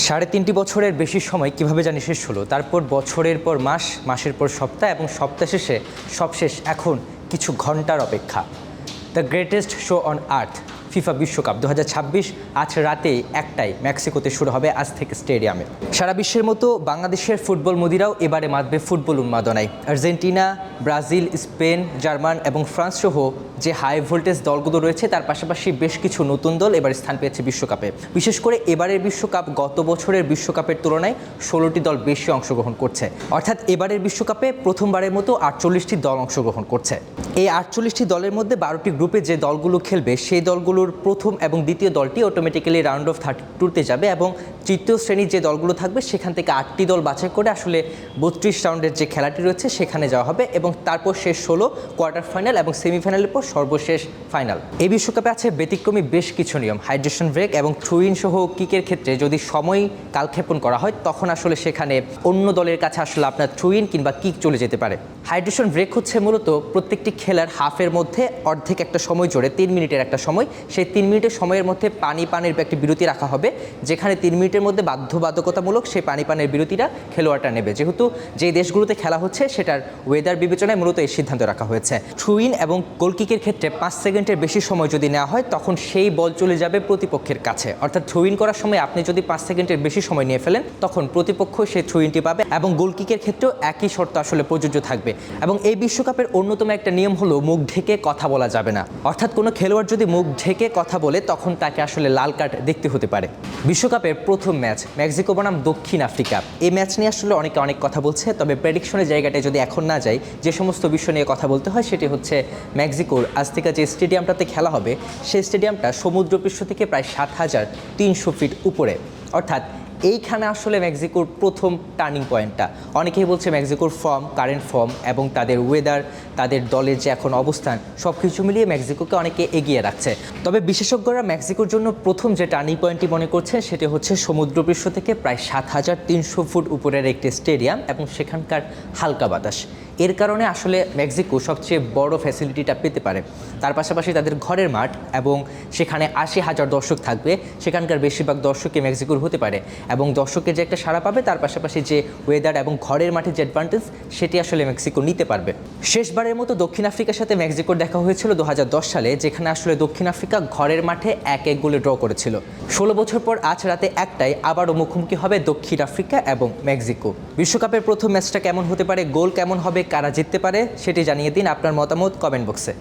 3.5 বছরের বেশি সময় কিভাবে জানি শেষ হলো, তারপর বছরের পর মাস, মাসের পর সপ্তাহ এবং সপ্তাহ শেষে সবশেষ এখন কিছু ঘন্টার অপেক্ষা। The greatest show on earth FIFA বিশ্বকাপ 2026 আজ রাতে 1টায় মেক্সিকোতে শুরু হবে আজ থেকে স্টেডিয়ামে। সারা বিশ্বের মতো বাংলাদেশের ফুটবল মদিরাও এবারে মাতবে ফুটবল উন্মাদনায়। আর্জেন্টিনা, ব্রাজিল, স্পেন, জার্মান এবং ফ্রান্স সহ যে হাই ভোল্টেজ দলগুলো রয়েছে তার পাশাপাশি বেশ কিছু নতুন দল এবার স্থান পেয়েছে বিশ্বকাপে। বিশেষ করে এবারের বিশ্বকাপ গত বছরের বিশ্বকাপের তুলনায় 16টি দল বেশি অংশগ্রহণ করছে। অর্থাৎ এবারের বিশ্বকাপে প্রথমবারের মতো 48টি দল অংশগ্রহণ করছে। এই 48টি দলের মধ্যে 12টি গ্রুপে যে দলগুলো খেলবে সেই দলগুলোর প্রথম এবং দ্বিতীয় দলটি অটোমেটিক্যালি রাউন্ড অফ 32-তে যাবে এবং তৃতীয় শ্রেণীর যে দলগুলো থাকবে সেখান থেকে 8টি দল বাছাই করে আসলে 32 রাউন্ডের যে খেলাটি রয়েছে সেখানে যাওয়া হবে এবং তারপর শেষ 16 কোয়ার্টার ফাইনাল এবং সেমিফাইনালের পর সর্বশেষ ফাইনাল। এই বিশ্বকাপে আছে ব্যতিক্রমী বেশ কিছু নিয়ম। হাইড্রেশন ব্রেক এবং থ্রো-ইন সহ কিকের ক্ষেত্রে যদি সময় কালক্ষেপণ করা হয় তখন আসলে সেখানে অন্য দলের কাছে আসলে আপনার থ্রো-ইন কিংবা কিক চলে যেতে পারে। হাইড্রেশন ব্রেক হচ্ছে মূলত প্রত্যেকটি খেলার হাফের মধ্যে অর্ধেক একটা সময় জোরে 3 মিনিটের একটা সময়, সেই 3 মিনিটের সময়ের মধ্যে পানির একটি বিরতি রাখা হবে, যেখানে 3 মিনিটের মধ্যে বাধ্যবাধকতামূলক সেই পানির বিরতিটা খেলোয়াড়টা নেবে। যেহেতু যে দেশগুলোতে খেলা হচ্ছে সেটার ওয়েদার বিবেচনায় মূলত এই সিদ্ধান্ত রাখা হয়েছে। থ্রো-ইন এবং গোলকিকের ক্ষেত্রে 5 সেকেন্ডের বেশি সময় যদি নেওয়া হয় তখন সেই বল চলে যাবে প্রতিপক্ষের কাছে। অর্থাৎ থ্রো-ইন করার সময় আপনি যদি 5 সেকেন্ডের বেশি সময় নিয়ে ফেলেন তখন প্রতিপক্ষ সেই থ্রো-ইনটি পাবে এবং গোলকিকের ক্ষেত্রেও একই শর্ত আসলে প্রযোজ্য থাকবে। এবং এই বিশ্বকাপের অন্যতম একটা নিয়ম হলো মুখ ঢেকে কথা বলা যাবে না। অর্থাৎ কোনো খেলোয়াড় যদি মুখ ঢেকে কথা বলে তখন তাকে আসলে লাল কার্ড দেখতে হতে পারে। বিশ্বকাপের প্রথম ম্যাচ মেক্সিকো বনাম দক্ষিণ আফ্রিকা। এই ম্যাচ নিয়ে আসলে অনেক কথা বলছে, তবে প্রেডিকশনের জায়গাটায় যদি এখন না যাই, যে সমস্ত বিষয় নিয়ে কথা বলতে হয় সেটি হচ্ছে মেক্সিকোর আজতেকা যে স্টেডিয়ামটাতে খেলা হবে সেই স্টেডিয়ামটা সমুদ্রপৃষ্ঠ থেকে প্রায় 7,300 ফিট উপরে। অর্থাৎ এইখানে আসলে মেক্সিকোর প্রথম টার্নিং পয়েন্টটা। অনেকেই বলছে মেক্সিকোর কারেন্ট ফর্ম এবং তাদের ওয়েদার, তাদের দলের যে এখন অবস্থান সব কিছু মিলিয়ে মেক্সিকোকে অনেকে এগিয়ে রাখছে। তবে বিশেষজ্ঞরা মেক্সিকোর জন্য প্রথম যে টার্নিং পয়েন্টটি মনে করছে সেটি হচ্ছে সমুদ্রপৃষ্ঠ থেকে প্রায় 7,300 ফুট উপরের একটি স্টেডিয়াম এবং সেখানকার হালকা বাতাস। এর কারণে আসলে মেক্সিকো সবচেয়ে বড় ফ্যাসিলিটিটা পেতে পারে। তার পাশাপাশি তাদের ঘরের মাঠ এবং সেখানে 80,000 দর্শক থাকবে, সেখানকার বেশিরভাগ দর্শকই মেক্সিকোর হতে পারে এবং দর্শকের যে একটা সাড়া পাবে তার পাশাপাশি যে ওয়েদার এবং ঘরের মাঠের যে অ্যাডভান্টেজ সেটি আসলে মেক্সিকো নিতে পারবে। শেষবারের মতো দক্ষিণ আফ্রিকার সাথে মেক্সিকোর দেখা হয়েছিল 2010 সালে, যেখানে আসলে দক্ষিণ আফ্রিকা ঘরের মাঠে 1-1 গোলে ড্র করেছিল। 16 বছর পর আজ রাতে 1টায় আবারও মুখোমুখি হবে দক্ষিণ আফ্রিকা এবং মেক্সিকো। বিশ্বকাপের প্রথম ম্যাচটা কেমন হতে পারে, গোল কেমন হবে, কারা জিততে পারে সেটি জানিয়ে দিন আপনার মতামত কমেন্ট বক্সে।